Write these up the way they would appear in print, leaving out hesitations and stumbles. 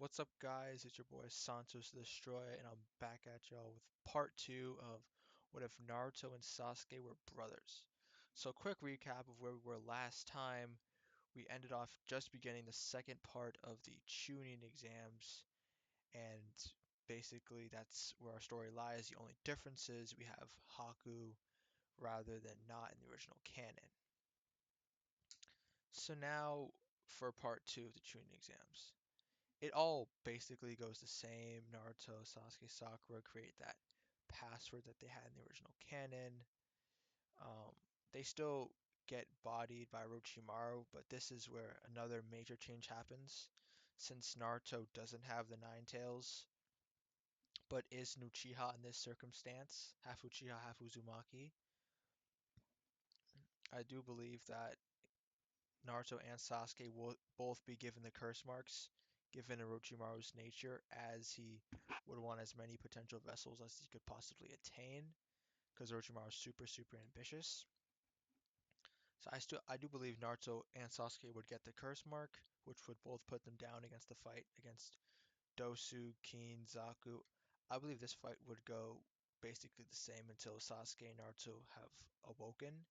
What's up, guys? It's your boy Santos the Destroyer, and I'm back at y'all with part two of What If Naruto and Sasuke Were Brothers. So, quick recap of where we were last time. We ended off just beginning the second part of the tuning exams, and basically that's where our story lies. The only difference is we have Haku rather than not in the original canon. So, now for part two of the tuning exams. It all basically goes the same. Naruto, Sasuke, Sakura create that password that they had in the original canon. Um, they still get bodied by Orochimaru, but this is where another major change happens. Since Naruto doesn't have the Nine Tails, but is an Uchiha in this circumstance, half Uchiha, half Uzumaki, I do believe that Naruto and Sasuke will both be given the curse marks, given Orochimaru's nature, as he would want as many potential vessels as he could possibly attain, because Orochimaru is super, super ambitious. So I do believe Naruto and Sasuke would get the curse mark, which would both put them down against the fight against Dosu, Kin, Zaku. I believe this fight would go basically the same until Sasuke and Naruto have awoken.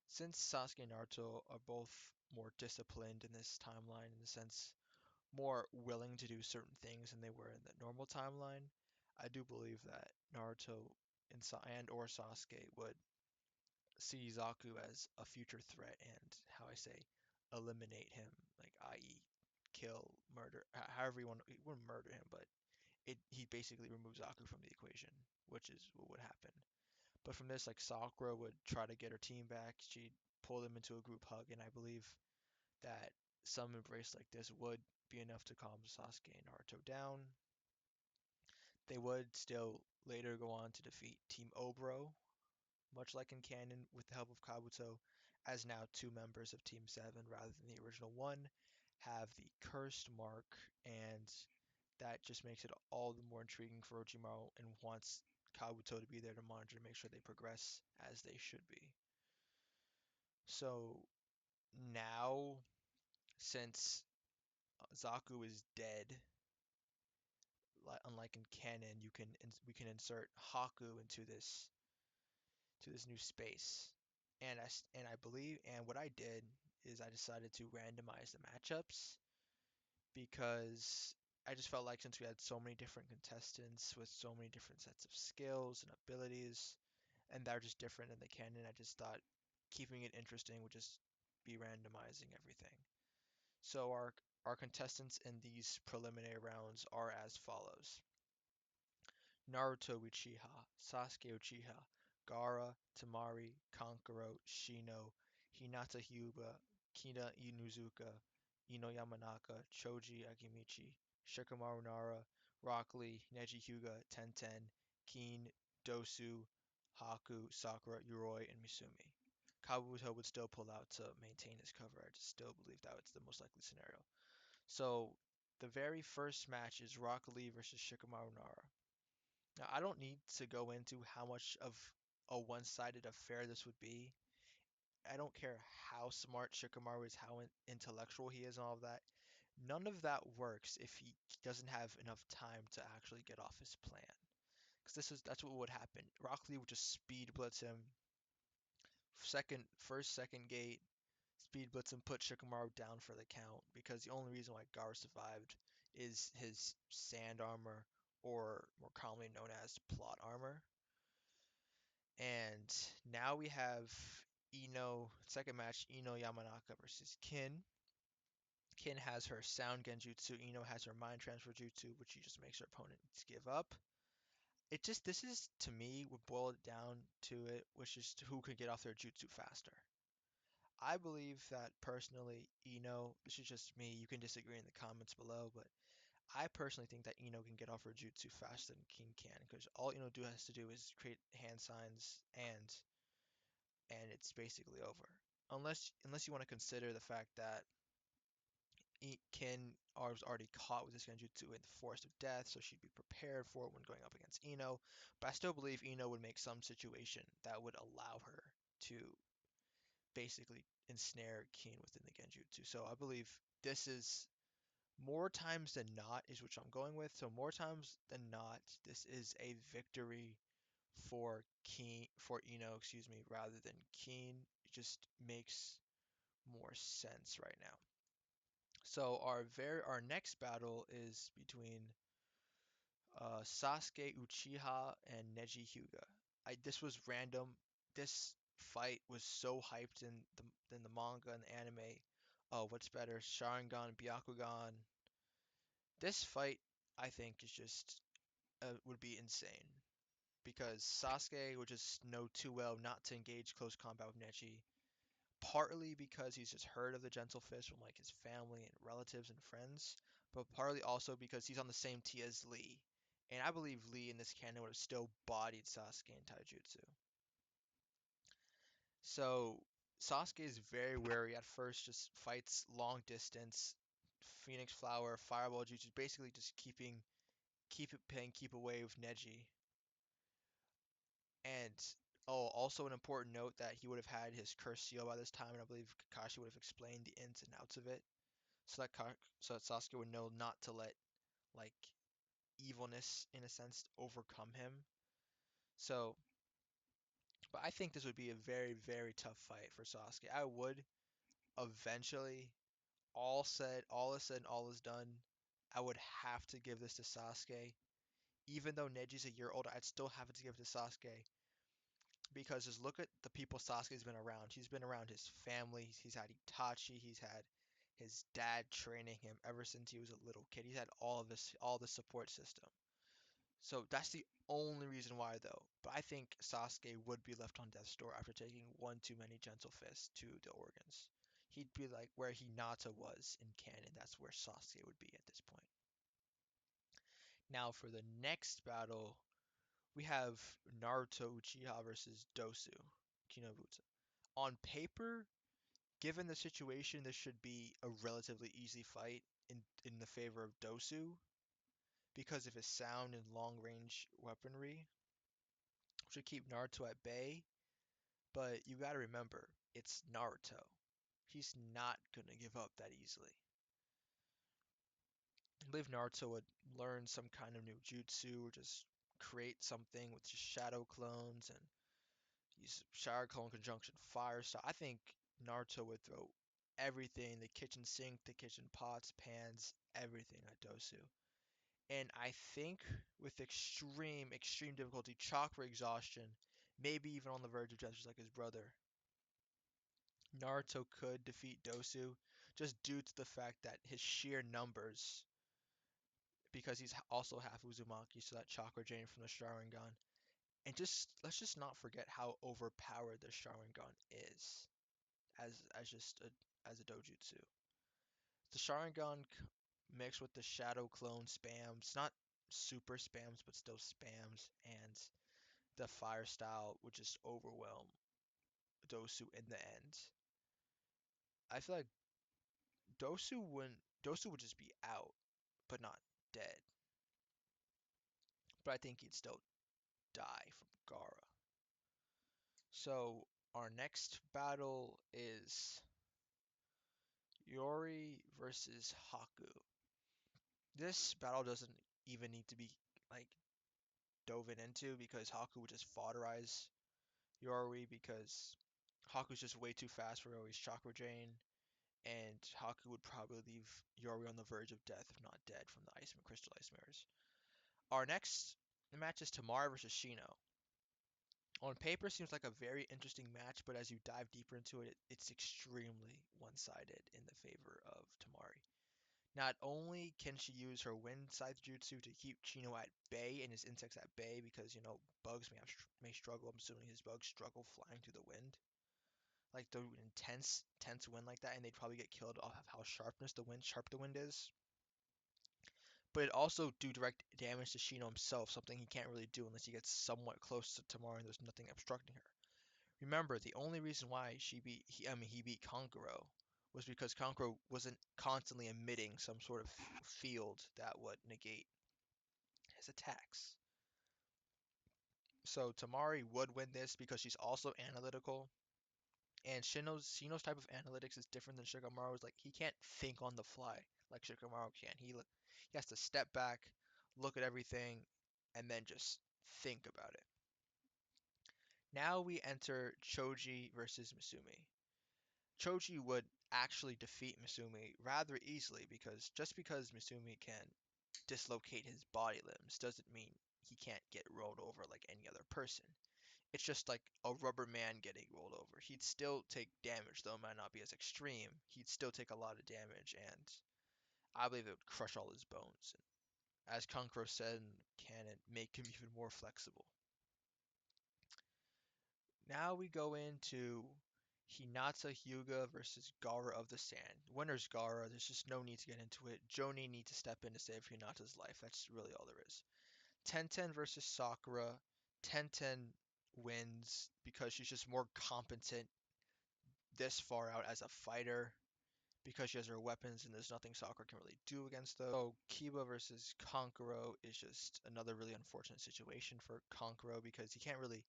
Since Sasuke and Naruto are both more disciplined in this timeline, in the sense more willing to do certain things than they were in the normal timeline, I do believe that Naruto and or Sasuke would see Zaku as a future threat and, how I say, eliminate him, like i.e. kill, murder, however you want. He wouldn't murder him, but he basically removes Zaku from the equation, which is what would happen. But from this, like Sakura would try to get her team back. She'd pull them into a group hug, and I believe that some embrace like this would be enough to calm Sasuke and Naruto down. They would still later go on to defeat Team Obro, much like in canon, with the help of Kabuto, as now two members of Team 7 rather than the original one have the cursed mark, and that just makes it all the more intriguing for Orochimaru and wants Kabuto to be there to monitor to make sure they progress as they should be. So now, since Zaku is dead, unlike in canon, we can insert Haku into this new space. And I believe and what I did is I decided to randomize the matchups because I just felt like since we had so many different contestants with so many different sets of skills and abilities, and they're just different in the canon, I just thought keeping it interesting would just be randomizing everything. So our contestants in these preliminary rounds are as follows: Naruto Uchiha, Sasuke Uchiha, Gaara, Temari, Kankuro, Shino, Hinata Hyuga, Kina Inuzuka, Ino Yamanaka, Choji Akimichi, Shikamaru Nara, Rock Lee, Neji Hyuga, Tenten, Kin, Dosu, Haku, Sakura, Yoroi, and Misumi. Kabuto would still pull out to maintain his cover. I just still believe that it's the most likely scenario. So the very first match is Rock Lee versus Shikamaru Nara. Now, I don't need to go into how much of a one-sided affair this would be. I don't care how smart Shikamaru is, how intellectual he is, and all of that. None of that works if he doesn't have enough time to actually get off his plan. Because that's what would happen. Rock Lee would just speed blitz him, second gate, speed blitz him, put Shikamaru down for the count. Because the only reason why Gar survived is his sand armor, or more commonly known as plot armor. And now we have second match, Ino Yamanaka versus Kin. Kin has her sound genjutsu, Ino has her mind transfer jutsu, which she just makes her opponents give up. This is, to me, would boil it down to it, which is who could get off their jutsu faster. I believe that personally, this is just me, you can disagree in the comments below, but I personally think that Ino can get off her jutsu faster than Kin can, because all has to do is create hand signs and it's basically over. Unless you want to consider the fact that Ken was already caught with this genjutsu in the Forest of Death, so she'd be prepared for it when going up against Ino. But I still believe Ino would make some situation that would allow her to basically ensnare Ken within the genjutsu. So I believe this is More times than not is which I'm going with. So more times than not, this is a victory for Ino, excuse me, rather than Keen. It just makes more sense right now. So our next battle is between Sasuke Uchiha and Neji Hyuga. This was random. This fight was so hyped in the manga and the anime. Oh, what's better, Sharingan, Byakugan? This fight, I think, is just would be insane because Sasuke would just know too well not to engage close combat with Neji. Partly because he's just heard of the Gentle Fist from like his family and relatives and friends, but partly also because he's on the same tier as Lee. And I believe Lee in this canon would have still bodied Sasuke in Taijutsu. So Sasuke is very wary at first, just fights long distance, Phoenix Flower, Fireball Jutsu, basically just keep it paying, keep away with Neji. And also an important note that he would have had his curse seal by this time, and I believe Kakashi would have explained the ins and outs of it, so that Sasuke would know not to let like evilness in a sense overcome him. So, but I think this would be a very, very tough fight for Sasuke. I would eventually, all is said and all is done, I would have to give this to Sasuke. Even though Neji's a year older, I'd still have to give it to Sasuke because just look at the people Sasuke's been around. He's been around his family. He's had Itachi. He's had his dad training him ever since he was a little kid. He's had all the support system. So that's the only reason why, though. But I think Sasuke would be left on death's door after taking one too many gentle fists to the organs. He'd be like where Hinata was in canon. That's where Sasuke would be at this point. Now for the next battle, we have Naruto Uchiha versus Dosu Kinobutsu. On paper, given the situation, this should be a relatively easy fight in the favor of Dosu because of his sound and long range weaponry, which would keep Naruto at bay. But you gotta remember, it's Naruto. He's not gonna give up that easily. I believe Naruto would learn some kind of new jutsu or just create something with just shadow clones and use shadow clone conjunction fire style. I think Naruto would throw everything, the kitchen sink, the kitchen pots, pans, everything at Dosu. And I think with extreme, extreme difficulty, chakra exhaustion, maybe even on the verge of death, just like his brother, Naruto could defeat Dosu just due to the fact that his sheer numbers, because he's also half Uzumaki, so that chakra drain from the Sharingan. And just let's just not forget how overpowered the Sharingan is as just as a dojutsu. The Sharingan mixed with the Shadow Clone spams, not super spams, but still spams, and the Fire style would just overwhelm Dosu in the end. I feel like Dosu would just be out, but not dead. But I think he'd still die from Gaara. So our next battle is Yori versus Haku. This battle doesn't even need to be like dove into because Haku would just foderize Yori because Haku's just way too fast for Yori's chakra drain, and Haku would probably leave Yori on the verge of death, if not dead, from the crystal ice mirrors. Our next match is Tamara versus Shino. On paper, seems like a very interesting match, but as you dive deeper into it, it's extremely one-sided in the favor of Tamari. Not only can she use her wind scythe jutsu to keep Chino at bay and his insects at bay because bugs may struggle. I'm assuming his bugs struggle flying through the wind, like the intense wind like that, and they'd probably get killed off of how sharp the wind is. But it also do direct damage to Shino himself, something he can't really do unless he gets somewhat close to Tamara and there's nothing obstructing her. Remember, the only reason why he beat Kankuro was because Kankuro wasn't constantly emitting some sort of field that would negate his attacks. So Tamari would win this because she's also analytical. And Shino's type of analytics is different than Shikamaru's. Like he can't think on the fly like Shikamaru can. He has to step back, look at everything, and then just think about it. Now we enter Choji versus Misumi. Choji would actually defeat Misumi rather easily because Misumi can dislocate his body limbs doesn't mean he can't get rolled over like any other person. It's just like a rubber man getting rolled over. He'd still take damage, though it might not be as extreme. He'd still take a lot of damage, and I believe it would crush all his bones. And as Kankuro said in canon, make him even more flexible. Now we go into Hinata Hyuga versus Gaara of the Sand. Winner's Gaara. There's just no need to get into it. Jonin needs to step in to save Hinata's life. That's really all there is. Tenten versus Sakura. Tenten wins because she's just more competent this far out as a fighter because she has her weapons and there's nothing Sakura can really do against those. So Kiba versus Kankuro is just another really unfortunate situation for Kankuro because he can't really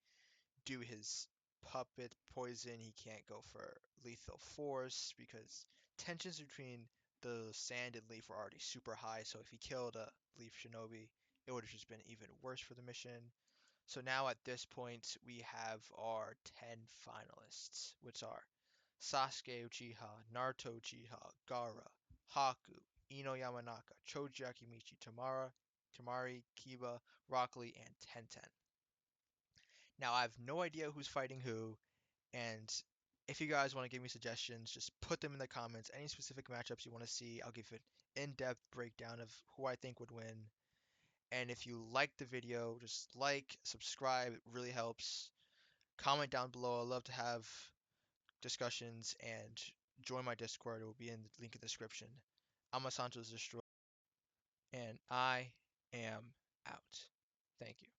do his puppet poison. He can't go for lethal force because tensions between the Sand and Leaf were already super high. So if he killed a Leaf Shinobi, it would have just been even worse for the mission. So now at this point, we have our 10 finalists, which are Sasuke Uchiha, Naruto Uchiha, Gaara, Haku, Ino Yamanaka, Choji Akimichi, Tamari, Kiba, Rock Lee, and Tenten. Now I have no idea who's fighting who, and if you guys want to give me suggestions, just put them in the comments. Any specific matchups you want to see, I'll give an in-depth breakdown of who I think would win. And if you like the video, just like, subscribe, it really helps. Comment down below. I love to have discussions and join my Discord. It will be in the link in the description. I'm a Santos Destroyer, and I am out. Thank you.